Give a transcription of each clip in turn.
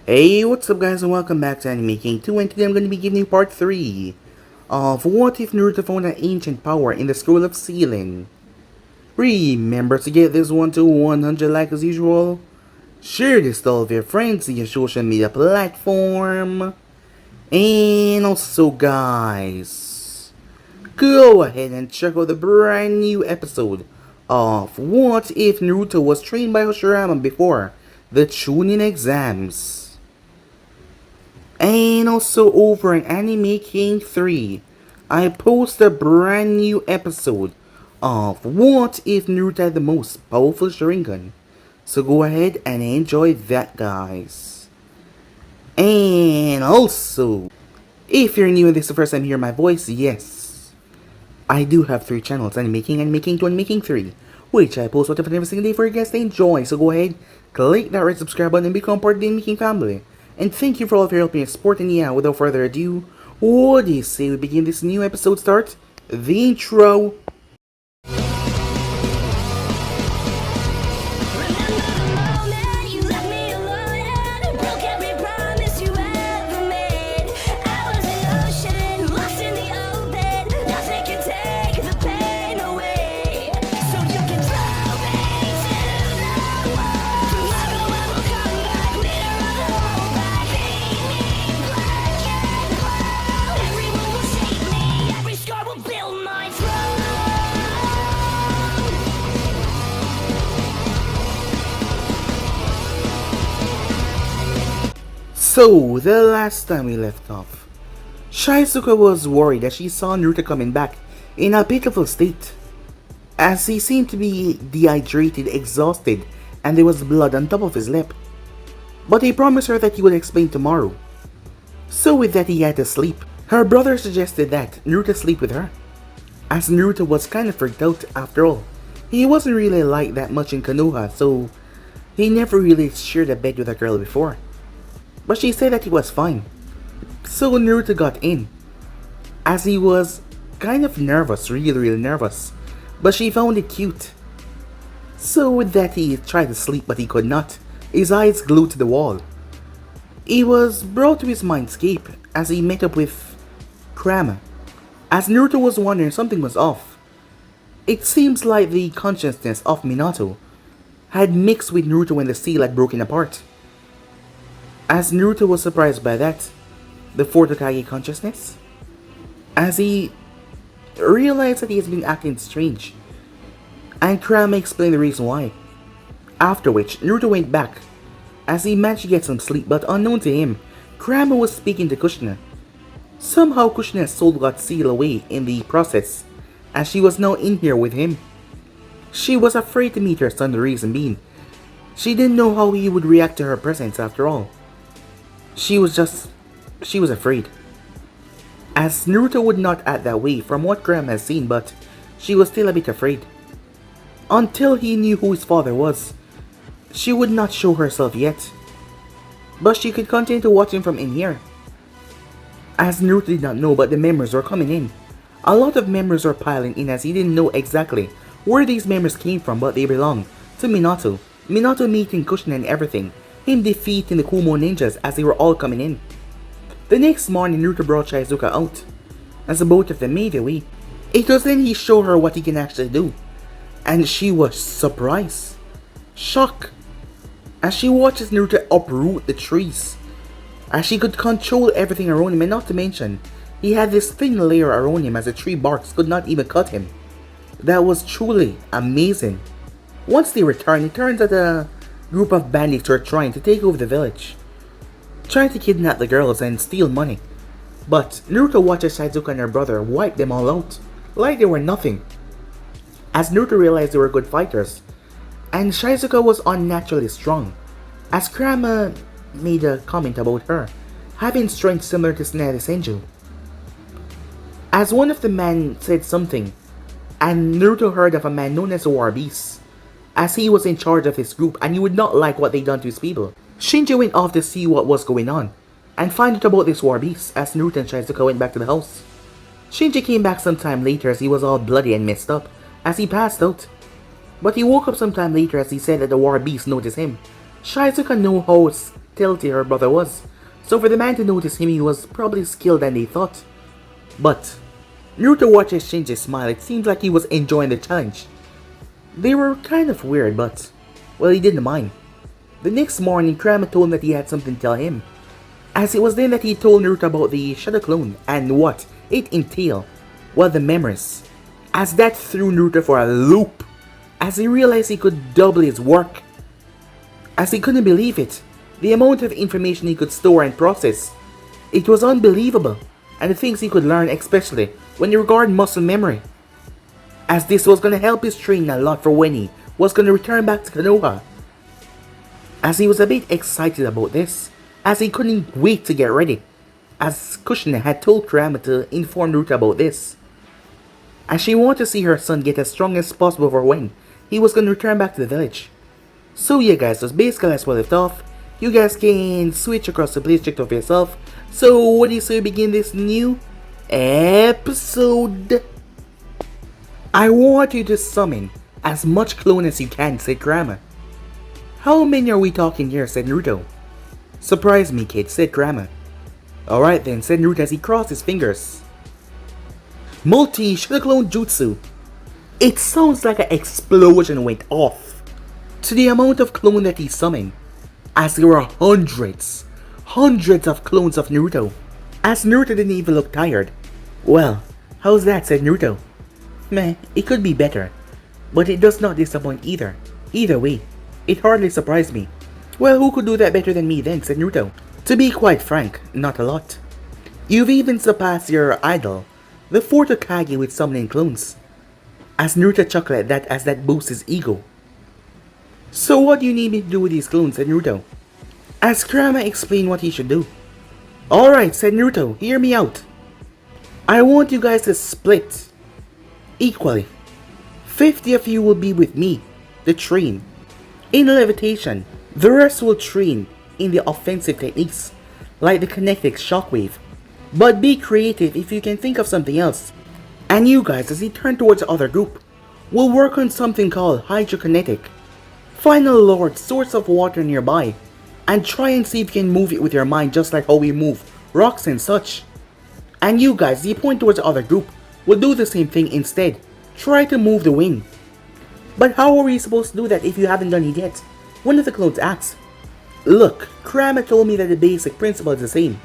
Hey, what's up guys and welcome back to Anime King 2, and today I'm going to be giving you part 3 of What If Naruto Found an Ancient Power in the Scroll of Sealing. Remember to get this one to 100 likes as usual. Share this to all of your friends in your social media platform. And also guys, go ahead and check out the brand new episode of What If Naruto was trained by Hashirama before the Chunin exams. And also over in Anime King 3, I post a brand new episode of What If Naruto had the most powerful Sharingan. So go ahead and enjoy that, guys. And also, if you're new and this is the first time you hear my voice, yes, I do have 3 channels, Anime King 2, Anime King 3, which I post every single day for you guys to enjoy. So go ahead, click that red subscribe button and become part of the Anime King family. And thank you for all of your help and support, and yeah, without further ado, what do you say we begin this new episode start? The intro! So, the last time we left off, Shizuka was worried that she saw Naruto coming back in a pitiful state, as he seemed to be dehydrated, exhausted, and there was blood on top of his lip. But he promised her that he would explain tomorrow. So with that he had to sleep. Her brother suggested that Naruto sleep with her, as Naruto was kind of freaked out after all. He wasn't really liked that much in Konoha, so he never really shared a bed with a girl before. But she said that he was fine. So Naruto got in, as he was kind of nervous, really nervous. But she found it cute. So with that he tried to sleep, but he could not, his eyes glued to the wall. He was brought to his mindscape as he met up with Kurama. As Naruto was wondering, something was off. It seems like the consciousness of Minato had mixed with Naruto when the seal had broken apart. As Naruto was surprised by that, the fourth Hokage consciousness, as he realized that he has been acting strange, and Kurama explained the reason why. After which, Naruto went back, as he managed to get some sleep, but unknown to him, Kurama was speaking to Kushina. Somehow Kushina's soul got sealed away in the process, as she was now in here with him. She was afraid to meet her son, the reason being, she didn't know how he would react to her presence after all. She was afraid. As Naruto would not act that way from what Kurama has seen, but she was still a bit afraid. Until he knew who his father was, she would not show herself yet. But she could continue to watch him from in here. As Naruto did not know, but the memories were coming in. A lot of memories were piling in, as he didn't know exactly where these memories came from, but they belonged to Minato. Minato meeting Kushina and everything. Him defeating the Kumo ninjas as they were all coming in. The next morning, Naruto brought Shizuka out, as the both of them made their way. It was then he showed her what he can actually do, and she was surprised, shocked, as she watches Naruto uproot the trees, as she could control everything around him, and not to mention, he had this thin layer around him as the tree barks could not even cut him. That was truly amazing. Once they returned, it turns out a group of bandits were trying to take over the village, trying to kidnap the girls and steal money. But Naruto watches Shizuka and her brother wipe them all out, like they were nothing. As Naruto realized they were good fighters, and Shizuka was unnaturally strong, as Kurama made a comment about her having strength similar to Tsunade Senju. As one of the men said something, and Naruto heard of a man known as the War Beast, as he was in charge of his group and he would not like what they done to his people. Shinji went off to see what was going on, and find out about this War Beast as Naruto and Shizuka went back to the house. Shinji came back some time later as he was all bloody and messed up, as he passed out. But he woke up some time later as he said that the War Beast noticed him. Shizuka knew how stealthy her brother was, so for the man to notice him he was probably skilled than they thought. But Naruto watches Shinji smile. It seems like he was enjoying the challenge. They were kind of weird, but, well, he didn't mind. The next morning, Kurama told him that he had something to tell him, as it was then that he told Naruto about the Shadow Clone and what it entailed. Well, the memories. As that threw Naruto for a loop, as he realized he could double his work. As he couldn't believe it, the amount of information he could store and process. It was unbelievable, and the things he could learn, especially when you regard muscle memory. As this was going to help his training a lot for when he was going to return back to Konoha. As he was a bit excited about this, as he couldn't wait to get ready, as Kushina had told Kurama to inform Naruto about this. As she wanted to see her son get as strong as possible for when he was going to return back to the village. So yeah guys, that's basically as we left off. You guys can switch across the place, check it out for yourself. So what do you say we begin this new episode? I want you to summon as much clone as you can, said Kurama. How many are we talking here, said Naruto. Surprise me, kid, said Kurama. Alright then, said Naruto as he crossed his fingers. Multi-Shadow Clone Jutsu. It sounds like an explosion went off. To the amount of clone that he summoned, as there were hundreds of clones of Naruto. As Naruto didn't even look tired. Well, how's that, said Naruto. Meh, it could be better, but it does not disappoint either. Either way, it hardly surprised me. Well, who could do that better than me then, said Naruto. To be quite frank, not a lot. You've even surpassed your idol, the fourth Kage, with summoning clones. As Naruto chuckled at that as that boosts his ego. So what do you need me to do with these clones, said Naruto. As Kurama explained what he should do. Alright, said Naruto, hear me out. I want you guys to split equally. 50 of you will be with me, the train, in levitation. The rest will train in the offensive techniques, like the kinetic shockwave. But be creative if you can think of something else. And you guys, as he turned towards the other group, will work on something called hydrokinetic. Find a large source of water nearby, and try and see if you can move it with your mind just like how we move rocks and such. And you guys, as he point towards the other group, will do the same thing instead. Try to move the wind. But how are we supposed to do that if you haven't done it yet? One of the clones asked. Look, Kurama told me that the basic principle is the same.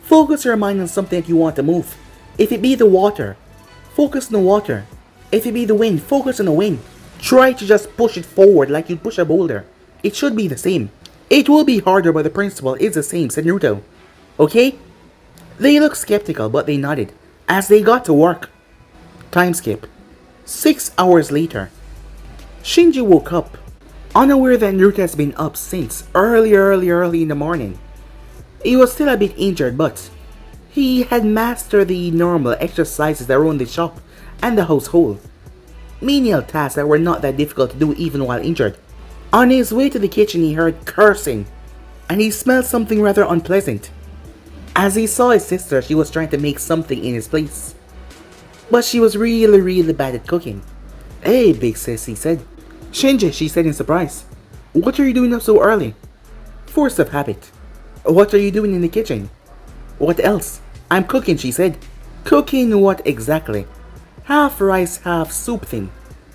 Focus your mind on something that you want to move. If it be the water, focus on the water. If it be the wind, focus on the wind. Try to just push it forward like you'd push a boulder. It should be the same. It will be harder, but the principle is the same, said Naruto. Okay? They looked skeptical, but they nodded as they got to work. Time skip. 6 hours later. Shinji woke up, unaware that Naruto has been up since early in the morning. He was still a bit injured, but he had mastered the normal exercises that run the shop and the household. Menial tasks that were not that difficult to do even while injured. On his way to the kitchen he heard cursing, and he smelled something rather unpleasant. As he saw his sister, she was trying to make something in his place. But she was really bad at cooking. Hey big sis, he said. Shinji, she said in surprise. What are you doing up so early? Force of habit. What are you doing in the kitchen? What else? I'm cooking, she said. Cooking what exactly? Half rice, half soup thing.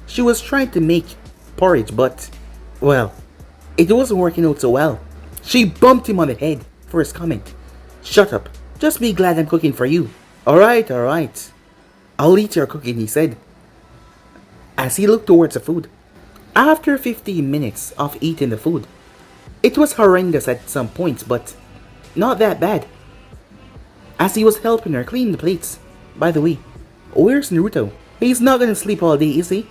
She was trying to make porridge, but, well, it wasn't working out so well. She bumped him on the head for his comment. Shut up. Just be glad I'm cooking for you. Alright. I'll eat your cooking, he said, as he looked towards the food. After 15 minutes of eating the food, it was horrendous at some points, but not that bad. As he was helping her clean the plates. By the way, where's Naruto? He's not gonna sleep all day, is he?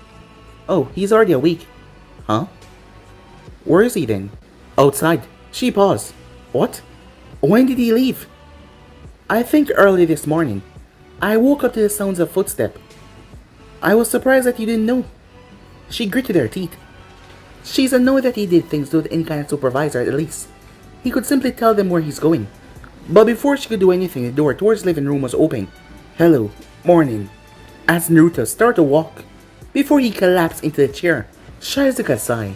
Oh, he's already awake. Huh? Where is he then? Outside. She paused. What? When did he leave? I think early this morning. I woke up to the sounds of footsteps. I was surprised that you didn't know. She gritted her teeth. She's annoyed that he did things without any kind of supervisor at least. He could simply tell them where he's going. But before she could do anything, the door towards the living room was open. Hello, morning. As Naruto started to walk, before he collapsed into the chair, Shizuka sighed.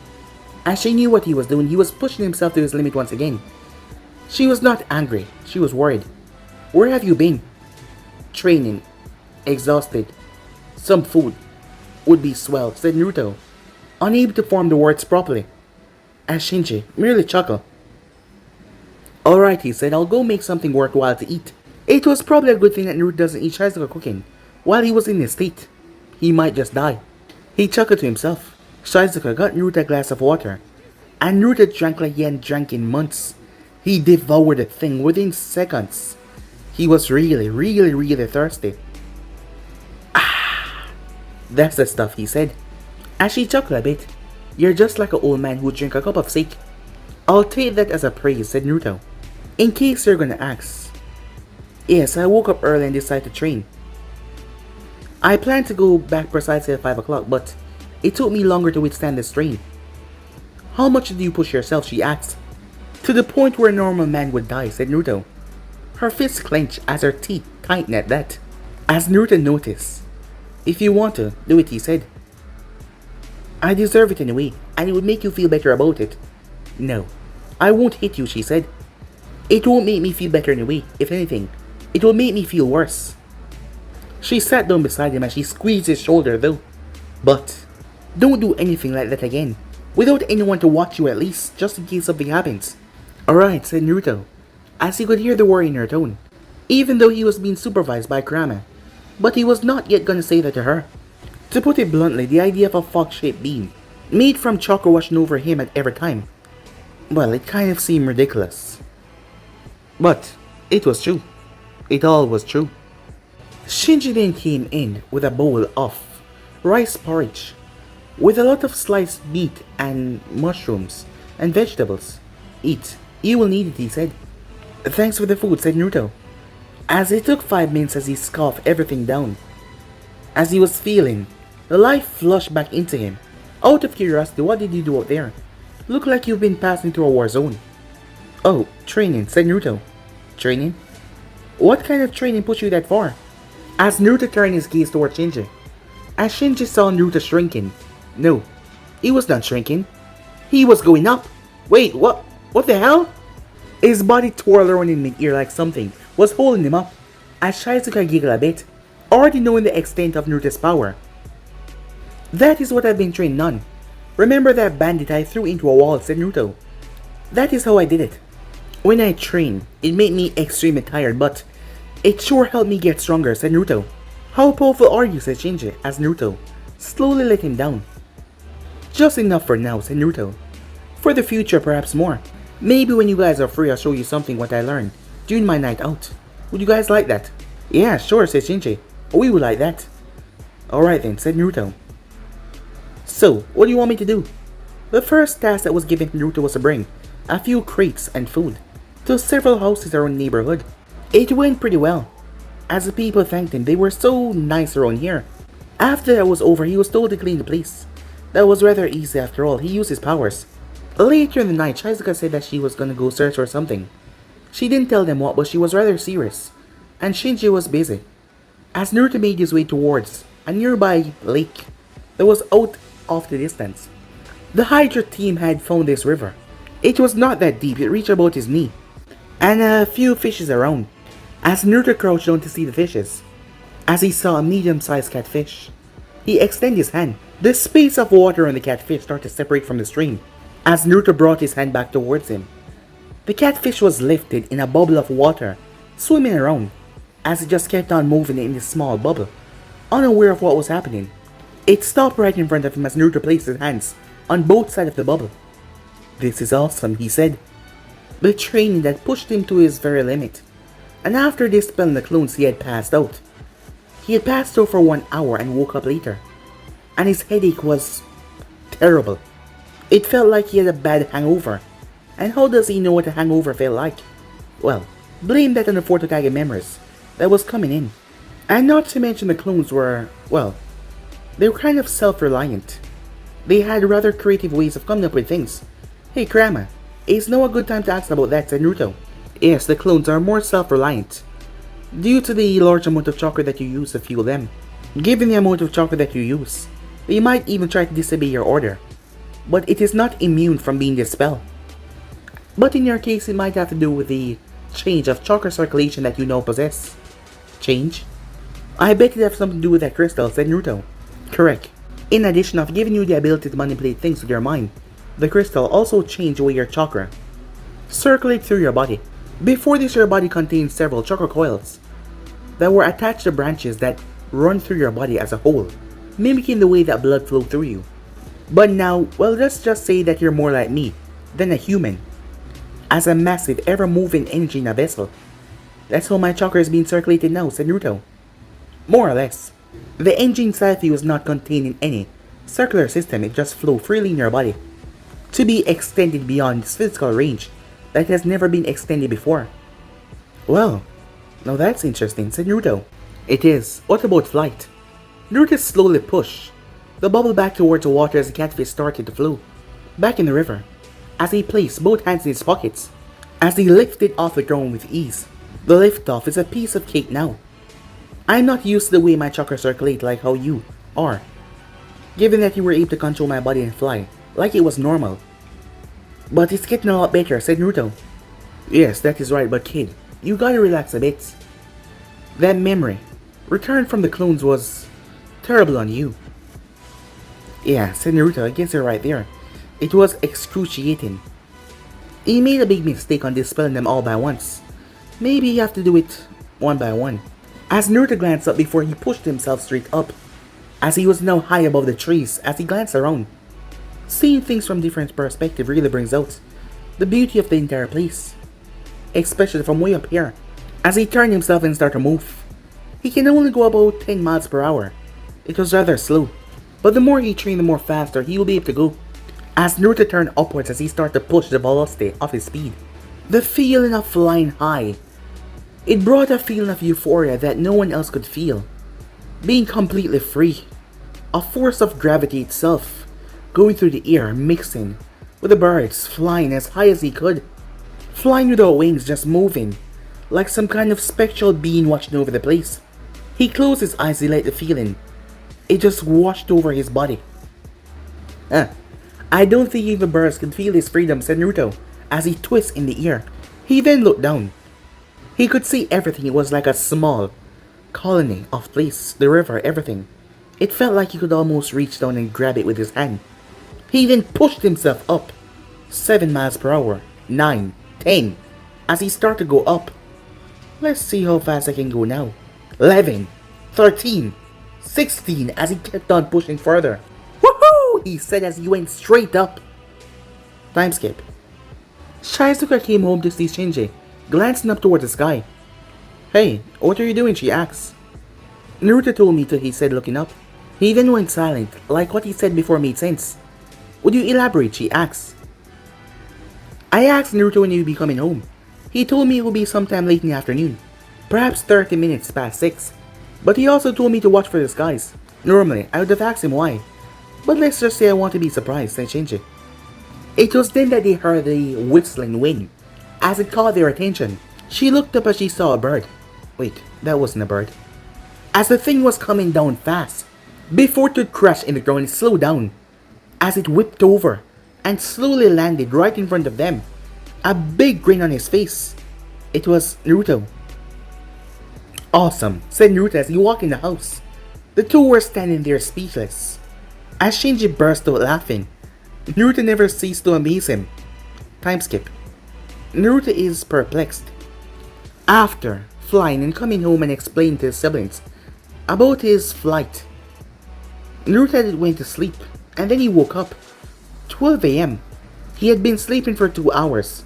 As she knew what he was doing, he was pushing himself to his limit once again. She was not angry, she was worried. Where have you been? Training. Exhausted. Some food. Would be swell, said Naruto, unable to form the words properly. As Shinji merely chuckled. Alright, he said, I'll go make something worthwhile to eat. It was probably a good thing that Naruto doesn't eat Shizuka cooking while he was in this state. He might just die. He chuckled to himself. Shizuka got Naruto a glass of water, and Naruto drank like he hadn't drank in months. He devoured the thing within seconds. He was really thirsty. Ah, that's the stuff, he said. As she chuckled a bit, you're just like an old man who drink a cup of sake. I'll take that as a praise, said Naruto. In case you're gonna ask. Yes, I woke up early and decided to train. I planned to go back precisely at 5 o'clock, but it took me longer to withstand the strain. How much did you push yourself, she asked. To the point where a normal man would die, said Naruto. Her fists clenched as her teeth tightened at that. As Naruto noticed. If you want to, do it, he said. I deserve it anyway, and it would make you feel better about it. No, I won't hit you, she said. It won't make me feel better anyway. If anything, it will make me feel worse. She sat down beside him and she squeezed his shoulder though. But, don't do anything like that again. Without anyone to watch you at least, just in case something happens. Alright, said Naruto, as he could hear the worry in her tone, even though he was being supervised by Kurama. But he was not yet gonna say that to her. To put it bluntly, the idea of a fox-shaped beam, made from chakra washing over him at every time, well, it kind of seemed ridiculous. But, it was true. It all was true. Shinji then came in with a bowl of rice porridge, with a lot of sliced meat and mushrooms and vegetables. Eat, you will need it, he said. Thanks for the food, said Naruto, as it took 5 minutes as he scoffed everything down. As he was feeling, the life flushed back into him. Out of curiosity, what did you do out there? Look like you've been passing through a war zone. Oh, training, said Naruto. Training? What kind of training pushed you that far? As Naruto turned his gaze toward Shinji. As Shinji saw Naruto shrinking. No, he was not shrinking. He was going up. Wait, what the hell? His body twirled around in mid-air like something was holding him up. As Shizuka giggled a bit, already knowing the extent of Naruto's power. That is what I've been trained on. Remember that bandit I threw into a wall, said Naruto. That is how I did it. When I trained, it made me extremely tired, but it sure helped me get stronger, said Naruto. How powerful are you, said Shinji, as Naruto slowly let him down. Just enough for now, said Naruto. For the future, perhaps more. Maybe when you guys are free, I'll show you something what I learned during my night out. Would you guys like that? Yeah, sure, said Shinji. We would like that. Alright then, said Naruto. So, what do you want me to do? The first task that was given to Naruto was to bring a few crates and food to several houses around the neighborhood. It went pretty well. As the people thanked him, they were so nice around here. After that was over, he was told to clean the place. That was rather easy after all, he used his powers. Later in the night, Shizuka said that she was gonna go search for something. She didn't tell them what, but she was rather serious, and Shinji was busy. As Naruto made his way towards a nearby lake that was out off the distance, the Hydra team had found this river. It was not that deep, it reached about his knee, and a few fishes around. As Naruto crouched down to see the fishes, as he saw a medium-sized catfish, he extended his hand. The space of water on the catfish started to separate from the stream. As Naruto brought his hand back towards him, the catfish was lifted in a bubble of water, swimming around, as it just kept on moving in this small bubble, unaware of what was happening. It stopped right in front of him as Naruto placed his hands on both sides of the bubble. This is awesome, he said. The training that pushed him to his very limit. And after dispelling the clones, he had passed out. He had passed out for 1 hour and woke up later. And his headache was terrible. It felt like he had a bad hangover. And how does he know what a hangover felt like? Well, blame that on the Kage memories that was coming in. And not to mention the clones were, well, they were kind of self-reliant. They had rather creative ways of coming up with things. Hey Kurama, is now a good time to ask about that, said Naruto. Yes, the clones are more self-reliant, due to the large amount of chakra that you use to fuel them. Given the amount of chakra that you use, they might even try to disobey your order, but it is not immune from being dispelled. But in your case, it might have to do with the change of chakra circulation that you now possess. Change? I bet it has something to do with that crystal, said Naruto. Correct. In addition of giving you the ability to manipulate things with your mind, the crystal also changed the way your chakra circulate through your body. Before this, your body contained several chakra coils that were attached to branches that run through your body as a whole, mimicking the way that blood flowed through you. But now, well, let's just say that you're more like me than a human, as a massive, ever-moving energy in a vessel. That's how my chakra is being circulated now, said Naruto. More or less. The energy inside of you is not contained in any circular system, it just flows freely in your body, to be extended beyond its physical range that has never been extended before. Well, now that's interesting, said Naruto. It is. What about flight? Naruto slowly pushed the bubble back towards the water as the catfish started to flow back in the river, as he placed both hands in his pockets, as he lifted off the ground with ease. The liftoff is a piece of cake now. I'm not used to the way my chakra circulate like how you are, given that you were able to control my body and fly like it was normal. But it's getting a lot better, said Naruto. Yes, that is right, but kid, you gotta relax a bit. That memory, returned from the clones, was terrible on you. Yeah, said Naruto, I guess you're right there. It was excruciating. He made a big mistake on dispelling them all by once. Maybe you have to do it one by one. As Naruto glanced up before he pushed himself straight up, as he was now high above the trees, as he glanced around, seeing things from different perspectives really brings out the beauty of the entire place, especially from way up here. As he turned himself and started to move, he can only go about 10 miles per hour. It was rather slow, but the more he trained, the more faster he will be able to go. As Naruto turned upwards as he started to push the velocity of his speed, the feeling of flying high, it brought a feeling of euphoria that no one else could feel. Being completely free, a force of gravity itself, going through the air, mixing with the birds, flying as high as he could, flying without wings, just moving, like some kind of spectral being watching over the place. He closed his eyes to let the feeling, it just washed over his body. I don't think even birds can feel his freedom, said Naruto, as he twisted in the air. He then looked down. He could see everything. It was like a small colony of place, the river, everything. It felt like he could almost reach down and grab it with his hand. He then pushed himself up. 7 miles per hour, 9, 10. As he started to go up. Let's see how fast I can go now. 11, 13, 16, as he kept on pushing further. Woohoo! He said as he went straight up. Time skip. Shizuka came home to see Shinji, glancing up toward the sky. Hey, what are you doing? She asked. Naruto told me to, he said, looking up. He then went silent, like what he said before made sense. Would you elaborate? She asked. I asked Naruto when he would be coming home. He told me it would be sometime late in the afternoon, perhaps 30 minutes past 6. But he also told me to watch for the skies. Normally, I would have asked him why, but let's just say I want to be surprised, said Shinji. It was then that they heard the whistling wind, as it caught their attention. She looked up as she saw a bird. Wait, that wasn't a bird. As the thing was coming down fast, before it would crash in the ground, it slowed down, as it whipped over, and slowly landed right in front of them, a big grin on his face. It was Naruto. Awesome, said Naruto as he walked in the house. The two were standing there speechless. As Shinji burst out laughing, Naruto never ceased to amaze him. Time skip. Naruto is perplexed. After flying and coming home and explaining to his siblings about his flight, Naruto went to sleep, and then he woke up. 12 AM. He had been sleeping for 2 hours,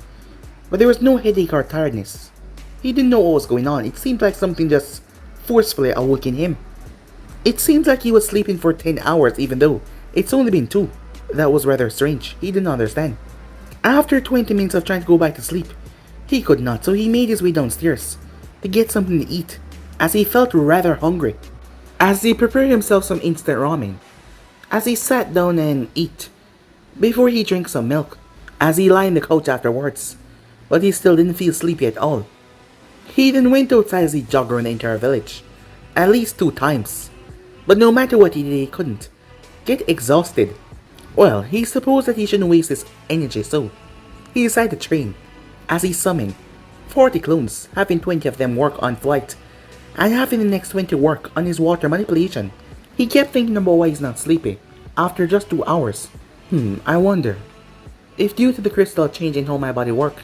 but there was no headache or tiredness. He didn't know what was going on. It seemed like something just forcefully awoken him. It seems like he was sleeping for 10 hours even though it's only been 2. That was rather strange. He didn't understand. After 20 minutes of trying to go back to sleep, he could not, so he made his way downstairs to get something to eat, as he felt rather hungry. As he prepared himself some instant ramen, as he sat down and ate, before he drank some milk, as he lay on the couch afterwards, but he still didn't feel sleepy at all. He then went outside as he jogged around the entire village, at least 2 times, but no matter what he did, he couldn't get exhausted. Well, he supposed that he shouldn't waste his energy, so he decided to train. as he summoned 40 clones, having 20 of them work on flight, and having the next 20 work on his water manipulation. He kept thinking about why he's not sleepy, after just 2 hours. I wonder if due to the crystal changing how my body works,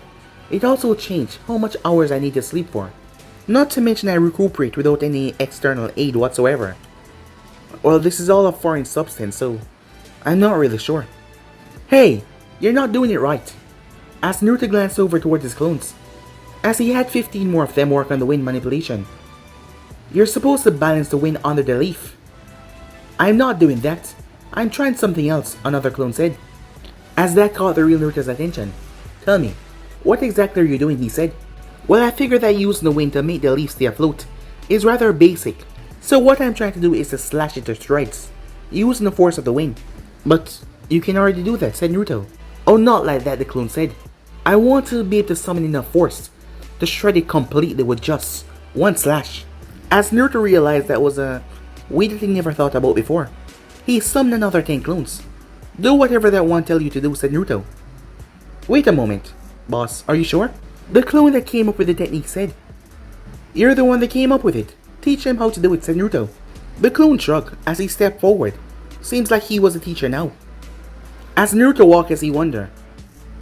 it also changed how much hours I need to sleep for. Not to mention I recuperate without any external aid whatsoever. Well, this is all a foreign substance, so I'm not really sure. Hey, you're not doing it right. As Naruto glanced over towards his clones, as he had 15 more of them work on the wind manipulation. You're supposed to balance the wind under the leaf. I'm not doing that. I'm trying something else, another clone said. As that caught the real Naruto's attention. Tell me, what exactly are you doing, he said. Well, I figured that using the wind to make the leaf stay afloat is rather basic. So what I'm trying to do is to slash it to shreds, using the force of the wind. But you can already do that, said Naruto. Oh, not like that, the clone said. I want to be able to summon enough force to shred it completely with just one slash. As Naruto realized that was a way that he never thought about before, he summoned another 10 clones. Do whatever that one tell you to do, said Naruto. Wait a moment, boss, are you sure? The clone that came up with the technique said. You're the one that came up with it. Teach him how to do it, said Naruto. The clone shrugged as he stepped forward. Seems like he was a teacher now. As Naruto walked as he wondered,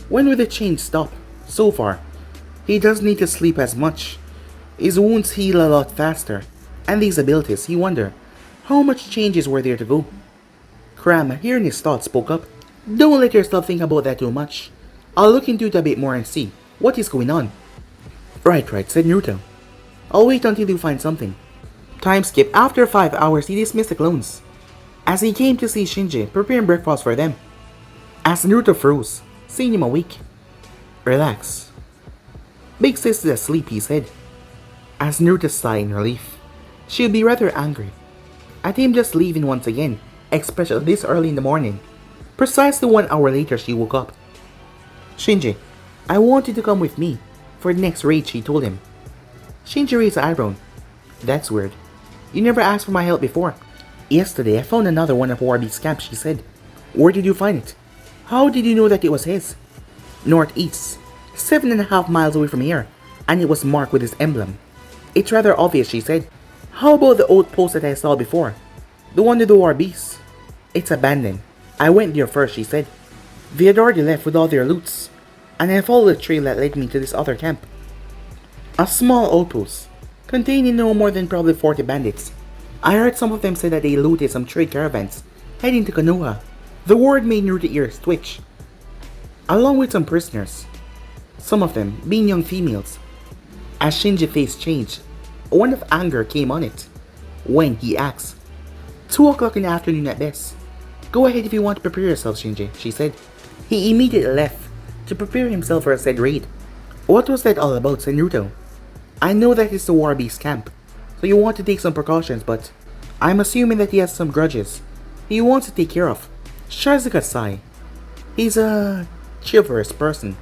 when will the change stop? So far, he doesn't need to sleep as much. His wounds heal a lot faster, and these abilities, he wondered, how much changes were there to go? Kurama, hearing his thoughts, spoke up. Don't let yourself think about that too much. I'll look into it a bit more and see what is going on. Right, said Naruto. I'll wait until you find something. Time skip. After 5 hours, he dismissed the clones, as he came to see Shinji preparing breakfast for them. As Naruto froze, seeing him awake. Relax. Big sister's asleep, he said. As Naruto sighed in relief. She'll be rather angry at him just leaving once again, especially this early in the morning. Precisely 1 hour later, she woke up. Shinji, I want you to come with me for the next raid, she told him. Shinji raised an eyebrow. That's weird. You never asked for my help before. Yesterday, I found another one of Warby's camps, she said. Where did you find it? How did you know that it was his? Northeast, 7.5 miles away from here, and it was marked with his emblem. It's rather obvious, she said. How about the outpost that I saw before? The one with the war beasts? It's abandoned. I went there first, she said. They had already left with all their loots, and I followed the trail that led me to this other camp. A small outpost, containing no more than probably 40 bandits. I heard some of them say that they looted some trade caravans, heading to Konoha. The word made Naruto's ears twitch, along with some prisoners, some of them being young females. As Shinji's face changed, a wind of anger came on it. When, he asked. 2 o'clock in the afternoon at best. Go ahead if you want to prepare yourself, Shinji, she said. He immediately left to prepare himself for a said raid. What was that all about, said Naruto. I know that it's the war beast camp, so you want to take some precautions, but I'm assuming that he has some grudges he wants to take care of. Shizuka sighed. He's a chivalrous person.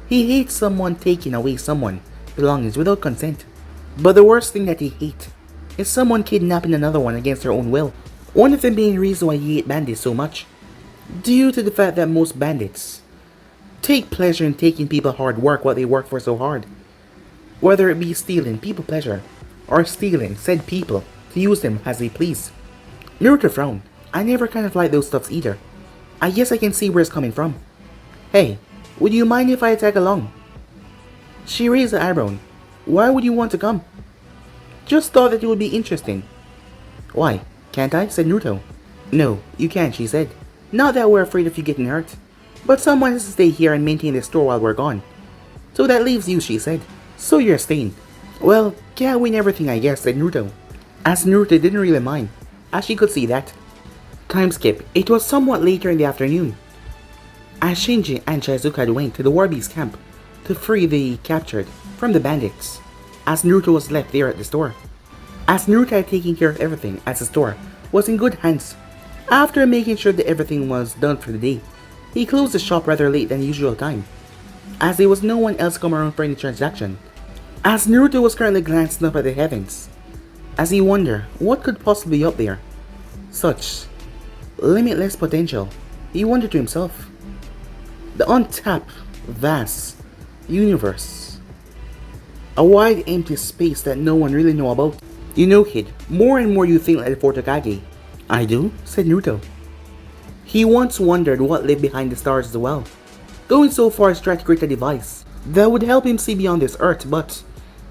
He hates someone taking away someone's belongings without consent. But the worst thing that he hates is someone kidnapping another one against their own will. One of them being the reason why he hates bandits so much, due to the fact that most bandits take pleasure in taking people hard work while they work for so hard. Whether it be stealing people pleasure, or stealing said people to use them as they please. Naruto frowned. I never kind of liked those stuffs either. I guess I can see where it's coming from. Hey, would you mind if I tag along? She raised an eyebrow. Why would you want to come? Just thought that it would be interesting. Why, can't I? Said Naruto. No, you can't, she said. Not that we're afraid of you getting hurt, but someone has to stay here and maintain the store while we're gone. So that leaves you, she said. So you're staying. Well, can't win everything, I guess, said Naruto. As Naruto didn't really mind, as she could see that. Time skip. It was somewhat later in the afternoon, as Shinji and Shizuka went to the Warbeast camp to free the captured from the bandits, as Naruto was left there at the store. As Naruto had taken care of everything at the store was in good hands. After making sure that everything was done for the day, he closed the shop rather late than usual time, as there was no one else come around for any transaction. As Naruto was currently glancing up at the heavens, as he wondered what could possibly be up there. Such limitless potential, he wondered to himself. The untapped, vast universe. A wide empty space that no one really know about. You know, kid, more and more you think like the fourth Kage. I do, said Naruto. He once wondered what lay behind the stars as well, going so far as to try to create a device that would help him see beyond this earth, but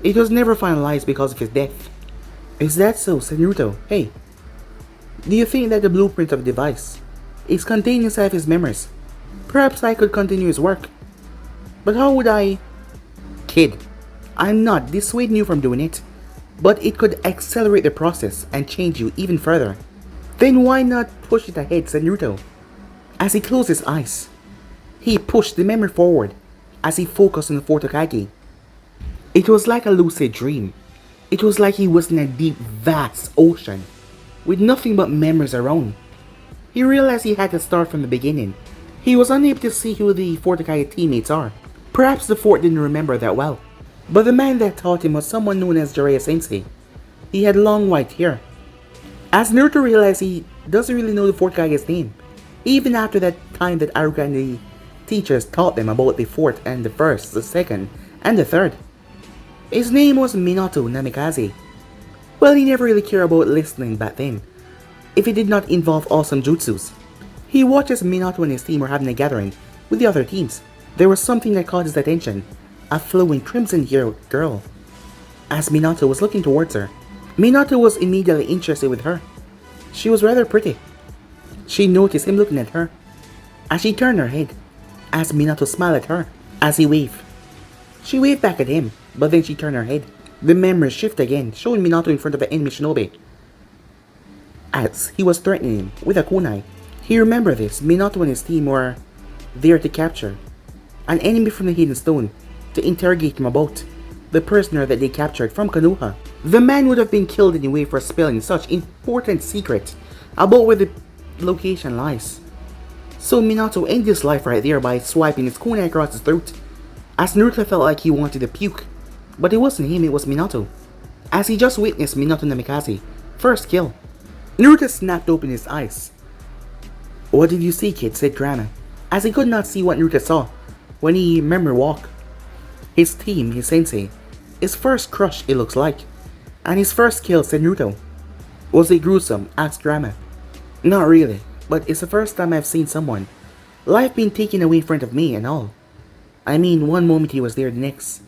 it was never finalized because of his death. Is that so, said Naruto? Hey, do you think that the blueprint of the device is contained inside his memories? Perhaps I could continue his work. But how would I? Kid, I'm not dissuading you from doing it, but it could accelerate the process and change you even further. Then why not push it ahead, said Naruto. As he closed his eyes, he pushed the memory forward as he focused on the fourth Kage. It was like a lucid dream. It was like he was in a deep, vast ocean with nothing but memories around. He realized he had to start from the beginning. He was unable to see who the fourth Kage teammates are. Perhaps the fourth didn't remember that well. But the man that taught him was someone known as Jiraiya Sensei. He had long white hair. As Naruto realized he doesn't really know the fourth Kage's name, even after that time that Aruka and the teachers taught them about the fourth and the first, the second, and the third. His name was Minato Namikaze. Well, he never really cared about listening back then, if it did not involve awesome jutsus. He watched as Minato and his team were having a gathering with the other teams. There was something that caught his attention, a flowing crimson-haired girl. As Minato was looking towards her, Minato was immediately interested with her. She was rather pretty. She noticed him looking at her. As she turned her head, as Minato smiled at her, as he waved. She waved back at him, but then she turned her head. The memory shifted again, showing Minato in front of an enemy shinobi, as he was threatening him with a kunai. He remembered this. Minato and his team were there to capture an enemy from the Hidden Stone to interrogate him about the prisoner that they captured from Konoha. The man would have been killed anyway for spilling such important secret about where the location lies. So Minato ended his life right there by swiping his kunai across his throat, as Naruto felt like he wanted to puke. But it wasn't him, it was Minato, as he just witnessed Minato Namikaze first kill. Naruto snapped open his eyes. What did you see, kid? Said Grandma, as he could not see what Naruto saw when he memory walked. His team, his sensei, his first crush it looks like, and his first kill, said Naruto. Was it gruesome? Asked Grandma. Not really, but it's the first time I've seen someone life being taken away in front of me and all. I mean, one moment he was there, the next,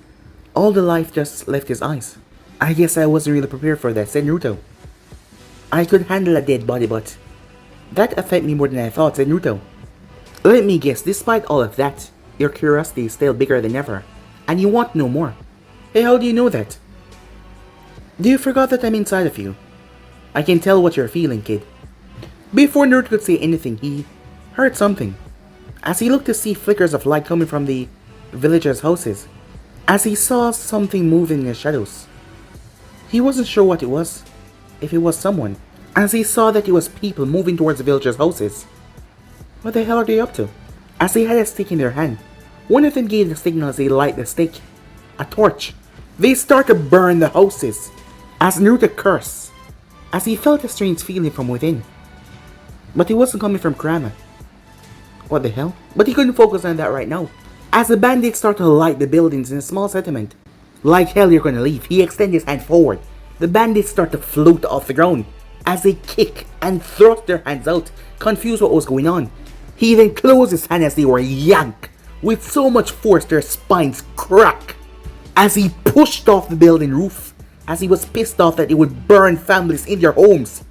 all the life just left his eyes. I guess I wasn't really prepared for that, said Naruto. I could handle a dead body, but that affected me more than I thought, said Naruto. Let me guess, despite all of that, your curiosity is still bigger than ever, and you want to know more. Hey, how do you know that? Do you forget that I'm inside of you? I can tell what you're feeling, kid. Before Naruto could say anything, he heard something. As he looked to see flickers of light coming from the villagers' houses, as he saw something moving in the shadows. He wasn't sure what it was, if it was someone, as he saw that it was people moving towards the villagers' houses. What the hell are they up to? As they had a stick in their hand, one of them gave the signal as they light the stick, a torch. They start to burn the houses, as Naruto cursed, as he felt a strange feeling from within. But it wasn't coming from Kurama. What the hell? But he couldn't focus on that right now, as the bandits start to light the buildings in a small settlement. Like hell you're gonna leave, he extended his hand forward. The bandits start to float off the ground, as they kick and thrust their hands out, confused what was going on. He then closed his hand as they were yanked with so much force their spines crack, as he pushed off the building roof, as he was pissed off that it would burn families in their homes.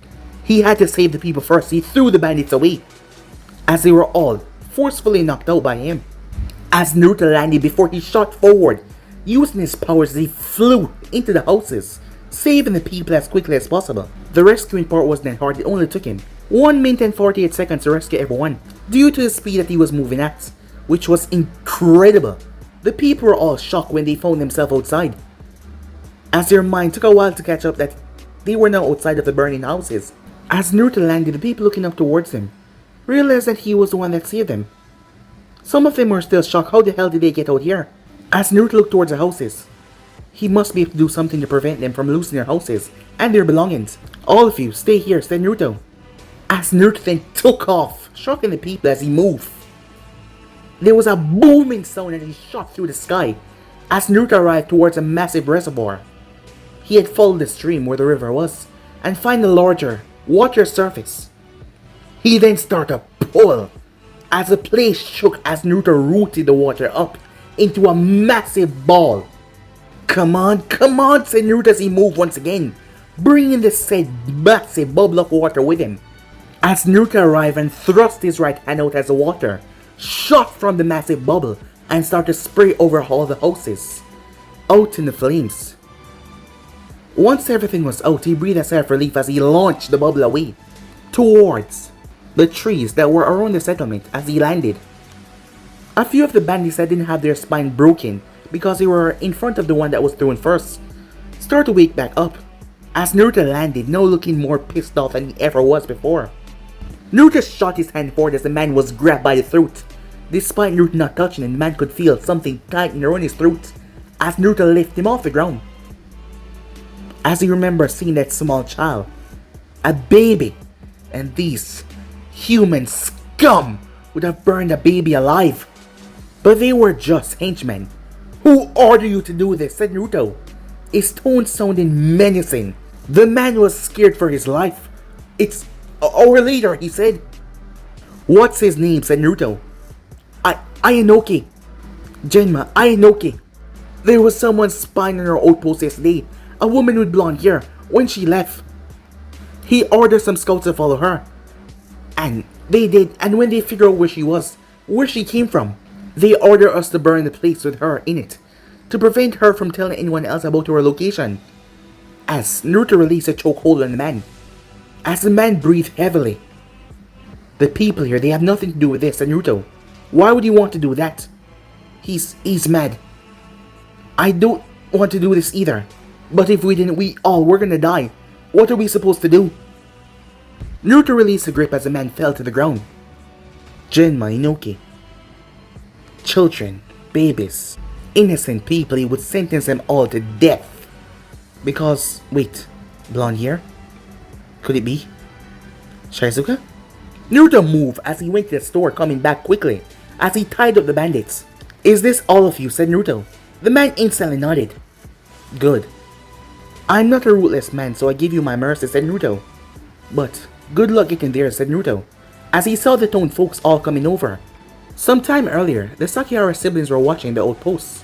He had to save the people first. He threw the bandits away, as they were all forcefully knocked out by him. As Naruto landed before he shot forward, using his powers, he flew into the houses, saving the people as quickly as possible. The rescuing part wasn't that hard, it only took him 1 minute and 48 seconds to rescue everyone, due to the speed that he was moving at, which was incredible. The people were all shocked when they found themselves outside, as their mind took a while to catch up that they were now outside of the burning houses. As Naruto landed, the people looking up towards him realized that he was the one that saved them. Some of them were still shocked. How the hell did they get out here? As Naruto looked towards the houses, he must be able to do something to prevent them from losing their houses and their belongings. All of you, stay here, said Naruto. As Naruto then took off, shocking the people as he moved. There was a booming sound and he shot through the sky, As Naruto arrived towards a massive reservoir, he had followed the stream where the river was and found a larger water surface. He then started to pull as the place shook as Naruto rooted the water up into a massive ball. Come on, said Naruto as he moved once again, bringing the said massive bubble of water with him. As Naruto arrived and thrust his right hand out as the water shot from the massive bubble and started to spray over all the houses, out in the flames. Once everything was out, he breathed a sigh of relief as he launched the bubble away towards the trees that were around the settlement as he landed. A few of the bandits that didn't have their spine broken because they were in front of the one that was thrown first started to wake back up as Naruto landed, now looking more pissed off than he ever was before. Naruto shot his hand forward as the man was grabbed by the throat. Despite Naruto not touching him, the man could feel something tighten around his throat as Naruto lifted him off the ground. As he remembered seeing that small child, a baby, and these human scum would have burned the baby alive. But they were just henchmen. Who ordered you to do this? Said Naruto, his tone sounding menacing. The man was scared for his life. It's our leader, he said. What's his name? Said Naruto. Ayanoki. Genma, Ayanoki. There was someone spying on our outpost yesterday. A woman with blonde hair. When she left, he ordered some scouts to follow her. And they did, and when they figured out where she was, where she came from, they ordered us to burn the place with her in it, to prevent her from telling anyone else about her location. As Naruto released a chokehold on the man, as the man breathed heavily. The people here, they have nothing to do with this, said Naruto. Why would you want to do that? He's mad. I don't want to do this either. But if we didn't, we're gonna die. What are we supposed to do? Naruto released a grip as the man fell to the ground. Genma Inoki. Children, babies, innocent people, he would sentence them all to death. Because, wait, blonde hair? Could it be Shizuka? Naruto moved as he went to the store, coming back quickly as he tied up the bandits. Is this all of you? Said Naruto. The man instantly nodded. Good. I'm not a ruthless man, so I give you my mercy, said Naruto. But good luck getting there, said Naruto, as he saw the Tone folks all coming over. Sometime earlier, the Sakihara siblings were watching the outposts.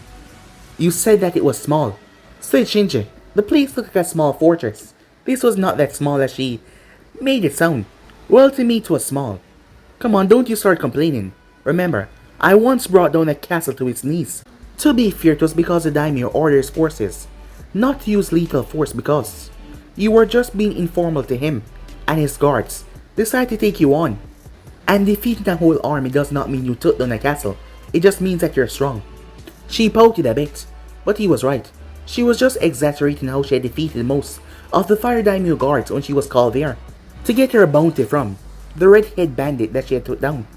You said that it was small, said Shinji. The place looked like a small fortress. This was not that small as she made it sound. Well, to me it was small. Come on, don't you start complaining. Remember, I once brought down a castle to its knees. To be fair, it was because the daimyo ordered his forces not to use lethal force because you were just being informal to him, and his guards decided to take you on. And defeating a whole army does not mean you took down a castle, it just means that you're strong. She pouted a bit, but he was right. She was just exaggerating how she had defeated most of the fire daimyo guards when she was called there to get her bounty from the red-head bandit that she had took down,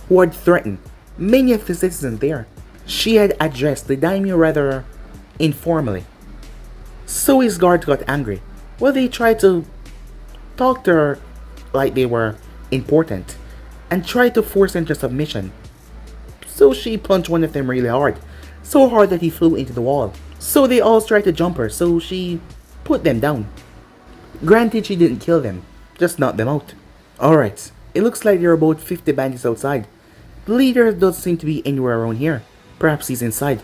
who had threatened many of the citizens there. She had addressed the daimyo rather informally. So his guards got angry. Well, they tried to talk to her like they were important and tried to force him to submission. So she punched one of them really hard, so hard that he flew into the wall. So they all tried to jump her, so she put them down. Granted, she didn't kill them, just knocked them out. Alright, it looks like there are about 50 bandits outside. The leader doesn't seem to be anywhere around here. Perhaps he's inside.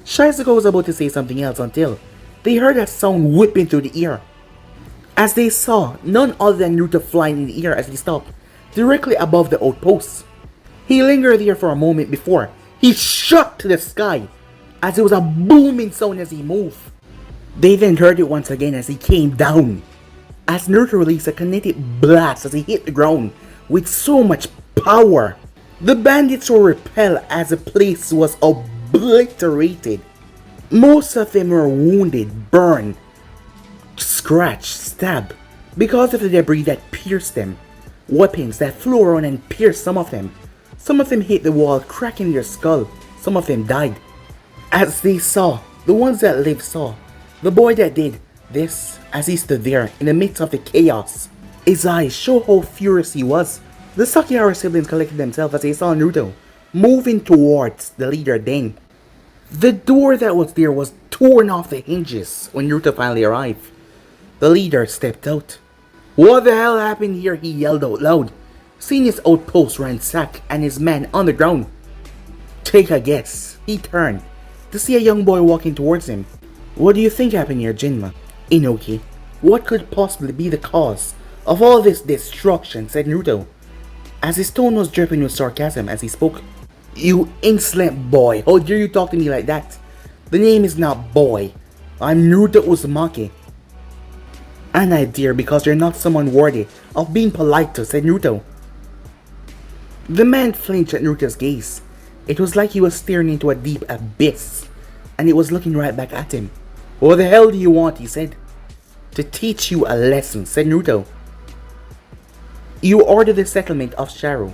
Shizuka was about to say something else until they heard a sound whipping through the air. As they saw none other than Naruto flying in the air as he stopped directly above the outpost. He lingered there for a moment before he shot to the sky as it was a booming sound as he moved. They then heard it once again as he came down, as Naruto released a kinetic blast as he hit the ground with so much power. The bandits were repelled as the place was obliterated. Most of them were wounded, burned, scratched, stabbed because of the debris that pierced them. Weapons that flew around and pierced some of them. Some of them hit the wall, cracking their skull. Some of them died. As they saw, the ones that lived saw, the boy that did this as he stood there in the midst of the chaos. His eyes show how furious he was. The Sakihara siblings collected themselves as they saw Naruto moving towards the leader then. The door that was there was torn off the hinges when Naruto finally arrived. The leader stepped out. "What the hell happened here?" he yelled out loud, seeing his outpost ransacked and his men on the ground. Take a guess. He turned to see a young boy walking towards him. "What do you think happened here, Jinma?" "Inoki, what could possibly be the cause of all this destruction?" said Naruto, as his tone was dripping with sarcasm as he spoke. "You insolent boy, how dare you talk to me like that? The name is not boy. I'm Naruto Uzumaki." "And I dare because you're not someone worthy of being polite to," said Naruto. The man flinched at Naruto's gaze. It was like he was staring into a deep abyss, and it was looking right back at him. "What the hell do you want?" he said. "To teach you a lesson," said Naruto. "You ordered the settlement of Sharu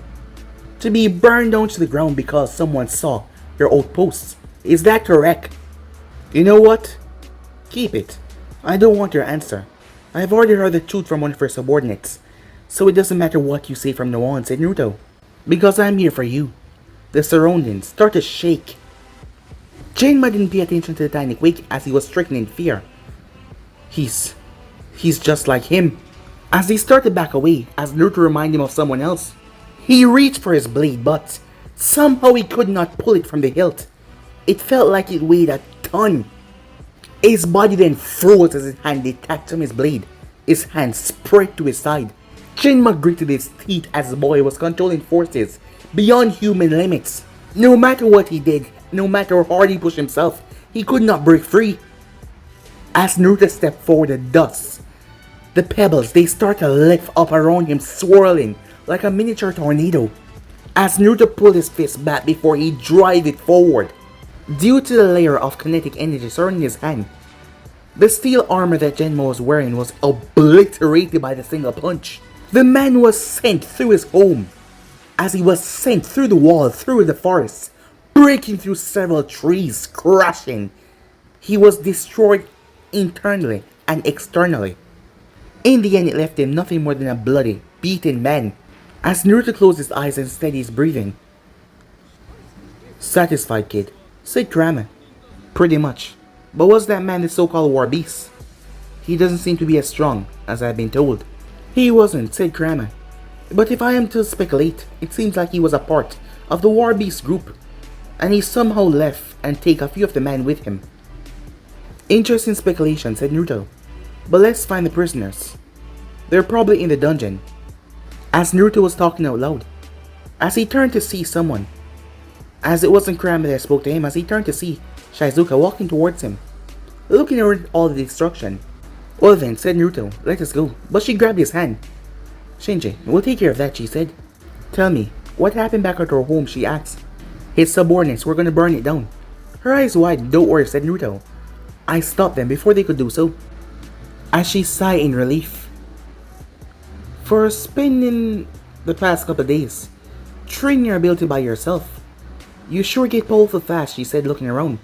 to be burned down to the ground because someone saw your outposts. Is that correct?" "You know what? Keep it. I don't want your answer. I've already heard the truth from one of your subordinates, so it doesn't matter what you say from now on," said Naruto. "Because I'm here for you." The surroundings started to shake. Jinma didn't pay attention to the tiny quake as he was stricken in fear. He's just like him. As he started back away, as Naruto reminded him of someone else, he reached for his blade, but somehow he could not pull it from the hilt. It felt like it weighed a ton. His body then froze as his hand detached from his blade. His hand spread to his side. Jinma gritted his teeth as the boy was controlling forces beyond human limits. No matter what he did, no matter how hard he pushed himself, he could not break free. As Naruto stepped forward, the pebbles, they start to lift up around him, swirling like a miniature tornado. As Naruto pulled his fist back before he drive it forward. Due to the layer of kinetic energy surrounding his hand, the steel armor that Jinma was wearing was obliterated by the single punch. The man was sent through his home, as he was sent through the wall, through the forest, breaking through several trees, crashing. He was destroyed internally and externally. In the end, it left him nothing more than a bloody, beaten man. As Naruto closed his eyes and steadied his breathing. "Satisfied, kid?" said Kurama. "Pretty much. But was that man the so-called war beast? He doesn't seem to be as strong as I've been told." "He wasn't," said Kurama. "But if I am to speculate, it seems like he was a part of the war beast group, and he somehow left and take a few of the men with him." "Interesting speculation," said Naruto. "But let's find the prisoners. They're probably in the dungeon." As Naruto was talking out loud, as he turned to see someone, as it wasn't Kurama that spoke to him, as he turned to see Shizuka walking towards him, looking around all the destruction. "Well then," said Naruto, "let us go." But she grabbed his hand. "Shinji, we'll take care of that," she said. "Tell me, what happened back at our home?" she asked. "His subordinates were gonna burn it down." Her eyes widened. "Don't worry," said Naruto. "I stopped them before they could do so." As she sighed in relief. "For spending the past couple of days training your ability by yourself, you sure get powerful fast," she said, looking around.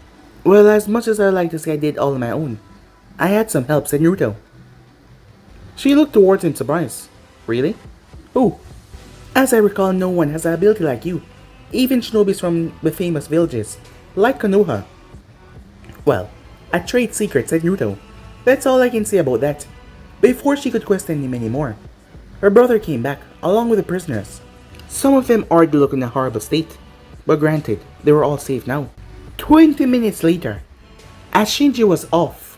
"Well, as much as I like to say I did all on my own, I had some help," said Naruto. She looked towards him surprised. "Really? Who?" "As I recall, no one has an ability like you. Even shinobis from the famous villages, like Konoha." "Well, a trade secret," said Naruto. "That's all I can say about that." Before she could question him anymore, her brother came back, along with the prisoners. Some of them already looked in a horrible state, but granted, they were all safe now. 20 minutes later, as Shinji was off,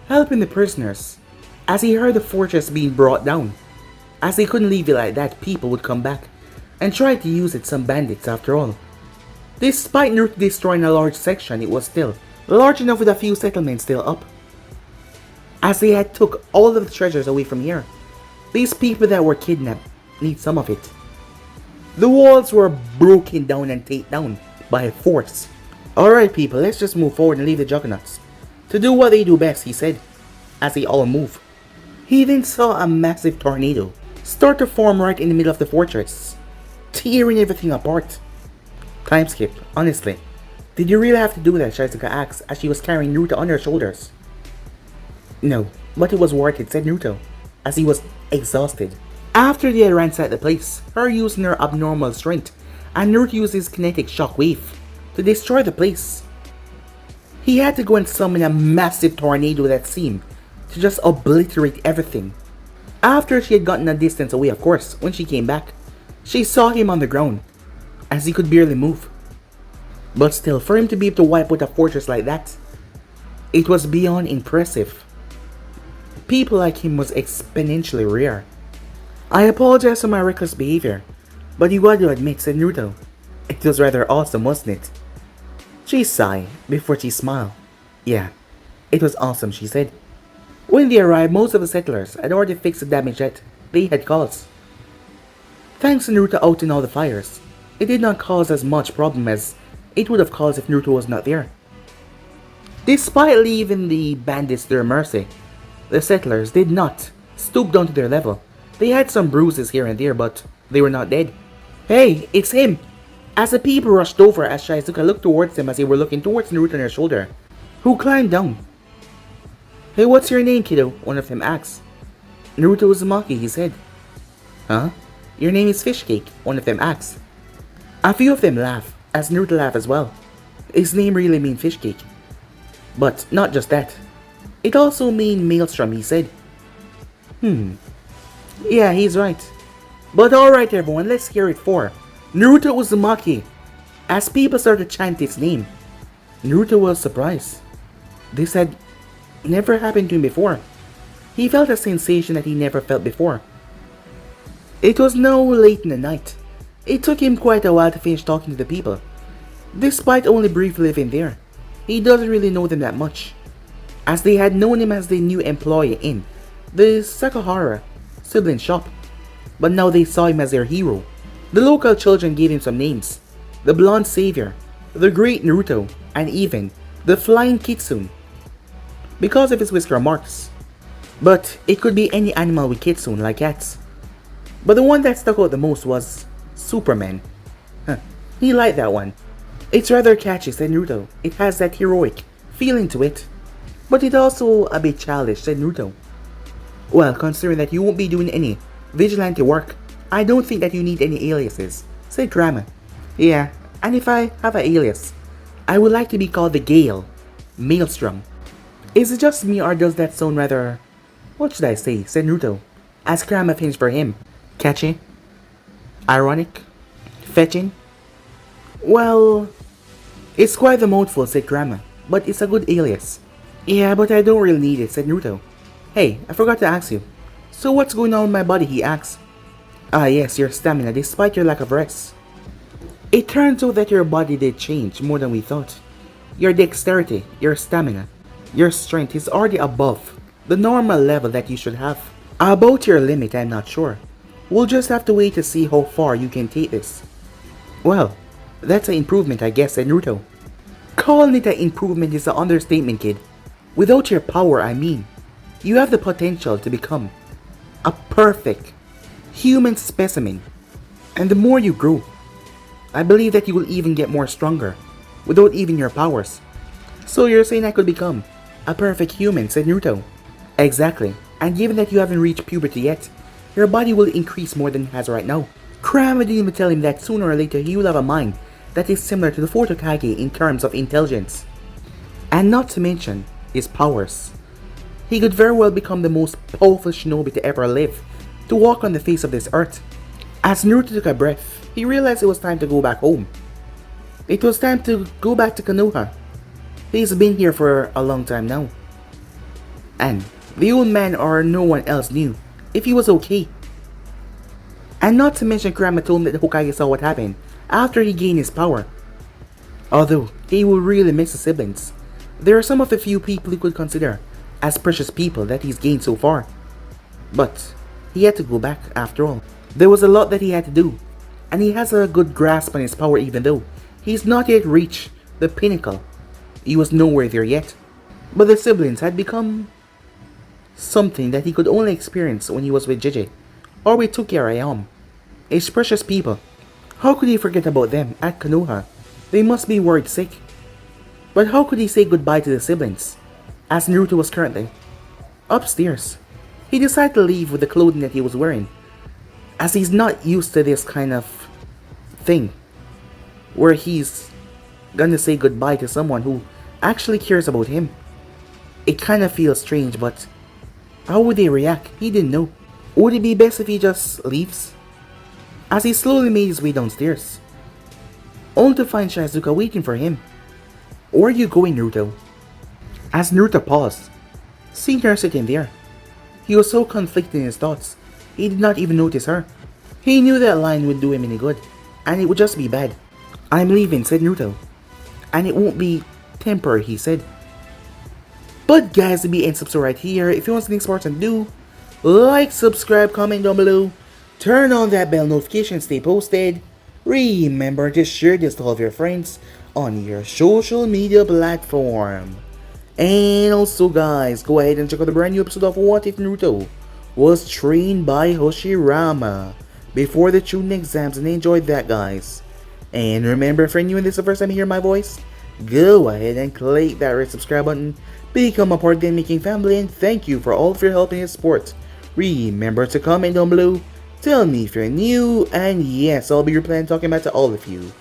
helping the prisoners, as he heard the fortress being brought down. As they couldn't leave it like that, people would come back and try to use it, some bandits after all. Despite Naruto destroying a large section, it was still large enough with a few settlements still up. As they had took all of the treasures away from here, these people that were kidnapped need some of it. The walls were broken down and taken down by force. "Alright people, let's just move forward and leave the juggernauts to do what they do best," he said, as they all moved. He then saw a massive tornado start to form right in the middle of the fortress, tearing everything apart. Time skip, honestly. "Did you really have to do that?" Shizuka asked as she was carrying Naruto on her shoulders. "No, but it was worth it," said Naruto, as he was exhausted. After they had ransacked the place, her using her abnormal strength, and Naruto used his kinetic shockwave to destroy the place. He had to go and summon a massive tornado that seemed to just obliterate everything. After she had gotten a distance away, of course, when she came back, she saw him on the ground, as he could barely move. But still, for him to be able to wipe out a fortress like that, it was beyond impressive. People like him was exponentially rare. I apologize for my reckless behavior, but you got to admit, said Naruto, it was rather awesome, wasn't it? She sighed before she smiled. Yeah, it was awesome, she said. When they arrived, most of the settlers had already fixed the damage that they had caused. Thanks to Naruto outing all the fires, it did not cause as much problem as it would have caused if Naruto was not there. Despite leaving the bandits to their mercy, the settlers did not stoop down to their level. They had some bruises here and there, but they were not dead. Hey, it's him! As the people rushed over as Shizuka looked towards them as they were looking towards Naruto on their shoulder, who climbed down. Hey, what's your name, kiddo? One of them asked. Naruto Uzumaki, he said. Huh? Your name is Fishcake, one of them asked. A few of them laughed, as Naruto laughed as well. His name really means Fishcake. But not just that. It also means Maelstrom, he said. Yeah, he's right. But alright everyone, let's hear it for Naruto Uzumaki. As people started to chant his name, Naruto was surprised. This had never happened to him before. He felt a sensation that he never felt before. It was now late in the night. It took him quite a while to finish talking to the people. Despite only briefly living there, he doesn't really know them that much, as they had known him as the new employee in the Sakahara sibling shop. But now they saw him as their hero. The local children gave him some names: the Blonde Savior, the Great Naruto, and even the Flying Kitsune, because of his whisker marks. But it could be any animal with kitsune, like cats. But the one that stuck out the most was Superman. He liked that one. It's rather catchy, said Naruto. It has that heroic feeling to it. But it's also a bit childish, said Naruto. Well, considering that you won't be doing any vigilante work, I don't think that you need any aliases, said Kurama. Yeah, and if I have an alias, I would like to be called the Gale, Maelstrom. Is it just me, or does that sound rather, what should I say, said Naruto, as Kurama finished for him. Catchy? Ironic? Fetching? Well, it's quite the mouthful, said Kurama, but it's a good alias. Yeah, but I don't really need it, said Naruto. Hey, I forgot to ask you. So what's going on with my body, he asked. Ah yes, your stamina, despite your lack of rest. It turns out that your body did change more than we thought. Your dexterity, your stamina, your strength is already above the normal level that you should have. About your limit, I'm not sure. We'll just have to wait to see how far you can take this. Well, that's an improvement, I guess, said Naruto. Calling it an improvement is an understatement, kid. Without your power, I mean, you have the potential to become a perfect human specimen. And the more you grow, I believe that you will even get more stronger without even your powers. So you're saying I could become a perfect human, said Naruto. Exactly, and given that you haven't reached puberty yet, your body will increase more than it has right now. Kurama didn't even tell him that sooner or later he will have a mind that is similar to the fourth Hokage in terms of intelligence. And not to mention his powers. He could very well become the most powerful shinobi to ever live, to walk on the face of this earth. As Naruto took a breath, he realized it was time to go back home. It was time to go back to Konoha. He's been here for a long time now. And the old man or no one else knew if he was okay. And not to mention Kurama told him that the Hokage saw what happened after he gained his power. Although he will really miss his siblings, there are some of the few people he could consider as precious people that he's gained so far. But he had to go back after all. There was a lot that he had to do, and he has a good grasp on his power even though he's not yet reached the pinnacle. He was nowhere there yet. But the siblings had become something that he could only experience when he was with JJ or with Toki Arayama. His precious people. How could he forget about them at Konoha? They must be worried sick. But how could he say goodbye to the siblings, as Naruto was currently upstairs? He decided to leave with the clothing that he was wearing, as he's not used to this kind of thing, where he's gonna say goodbye to someone who actually cares about him. It kinda feels strange, but how would they react? He didn't know. Would it be best if he just leaves? As he slowly made his way downstairs, only to find Shizuka waiting for him. Where are you going, Naruto? As Naruto paused, seeing her sitting there, he was so conflicted in his thoughts, he did not even notice her. He knew that line wouldn't do him any good, and it would just be bad. I'm leaving, said Naruto. And it won't be temporary, he said. But guys, to be end subscribe right here. If you want something sports and do, like, subscribe, comment down below, turn on that bell notification, stay posted. Remember to share this to all of your friends on your social media platform. And also guys, go ahead and check out the brand new episode of What If Naruto Was Trained by Hoshirama before the Chunin exams, and enjoy that guys. And remember, for you and this is the first time you hear my voice, go ahead and click that red subscribe button, become a part of the Making family, and thank you for all of your help and your support. Remember to comment down below, tell me if you're new, and yes, I'll be replying talking back to all of you.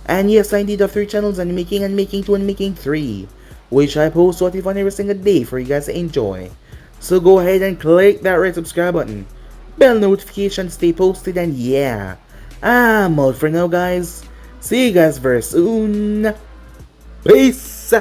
And yes, I indeed have 3 channels, and Making 2 and Making 3, which I post what if on every single day for you guys to enjoy. So go ahead and click that red subscribe button, bell notification, stay posted, and yeah, I'm out for now guys. See you guys very soon. Peace.